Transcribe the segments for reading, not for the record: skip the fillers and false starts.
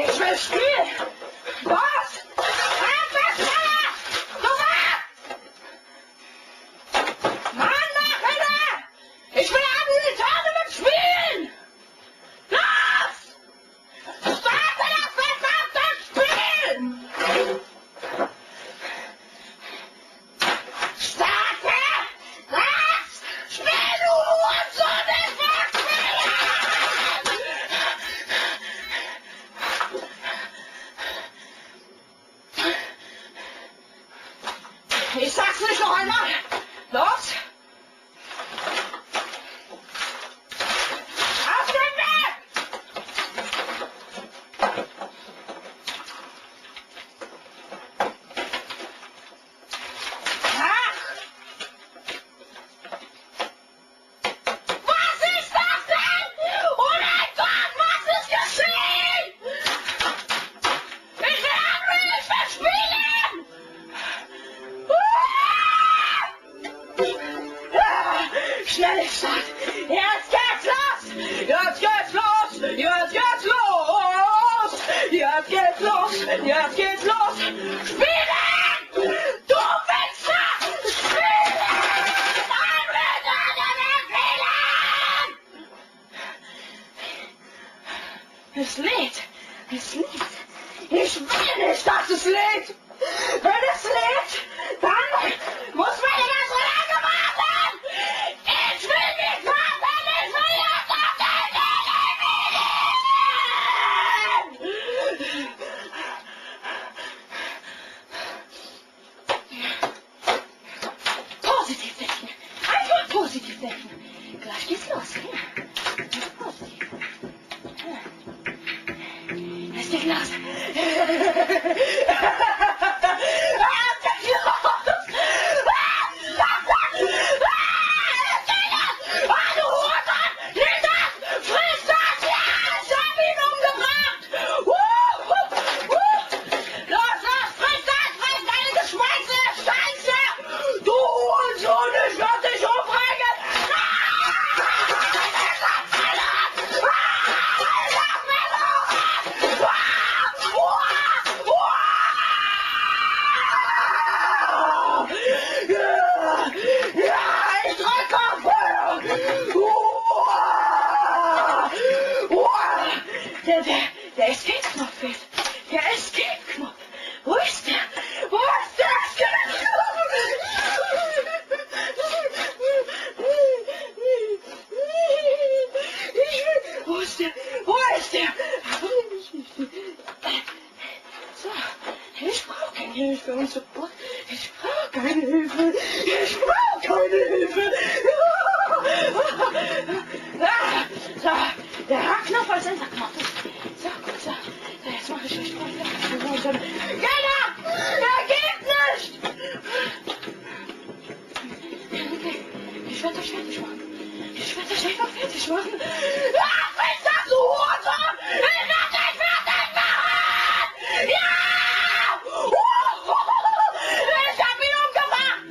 Ich will spielen! Was? Mann, mach wieder! Ich will an die Tournament spielen! Los! Starte das verdammte Spiel! Starte das Spiel, du Hurensohn! Ich sag's nicht noch einmal! Los! Auf den Weg! Ach! Was ist das denn? Oh mein Gott, was ist geschehen? Ich will anrufen, ich will spielen! Schnelle Stadt! Jetzt geht's los! Jetzt geht's los! Jetzt geht's los! Jetzt geht's los! Jetzt geht's los! Spielen! Du Wichser! Spielen! Es lädt! Es lädt! Ich will nicht, dass es lädt! Wenn es lädt, dann muss meine ganze Lage warten! Ich will nicht warten! Ich will jetzt auf den Positiv denken! Einfach positiv denken! Gleich geht's los! Ja. Positiv. Es geht los! Der Escape-Knopf fehlt. Der Escape-Knopf. Wo ist der? Wo ist der Escape-Knopf? Wo ist der? Wo ist der? So, ich brauche keine Hilfe und so. Ich brauche keine Hilfe. Ich brauche keine Hilfe. So, der H-Knopf als Enterknopf. So, gut, so. Jetzt mache ich euch mal. Keiner! Er geht nicht! Okay, ich werde euch fertig machen. Ich werde euch einfach fertig machen. Ach, ist das so, Hurensohn! Ich werde dich fertig machen! Ja! Ich hab ihn umgebracht!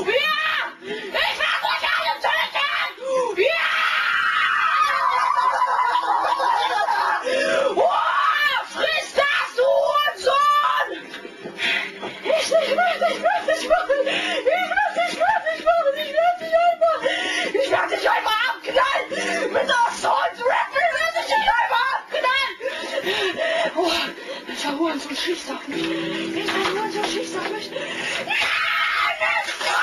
Ja! Ich werde euch alle töten! Ja! Friss das, du Hurensohn! Ich werde dich fertig machen! Ich werde dich einfach abknallen! Mit Assault Rifle werde ich dich einfach abknallen! Oh, welcher Hurensohn schießt auf mich? Welcher Hurensohn schießt auf mich? Ja, nicht so!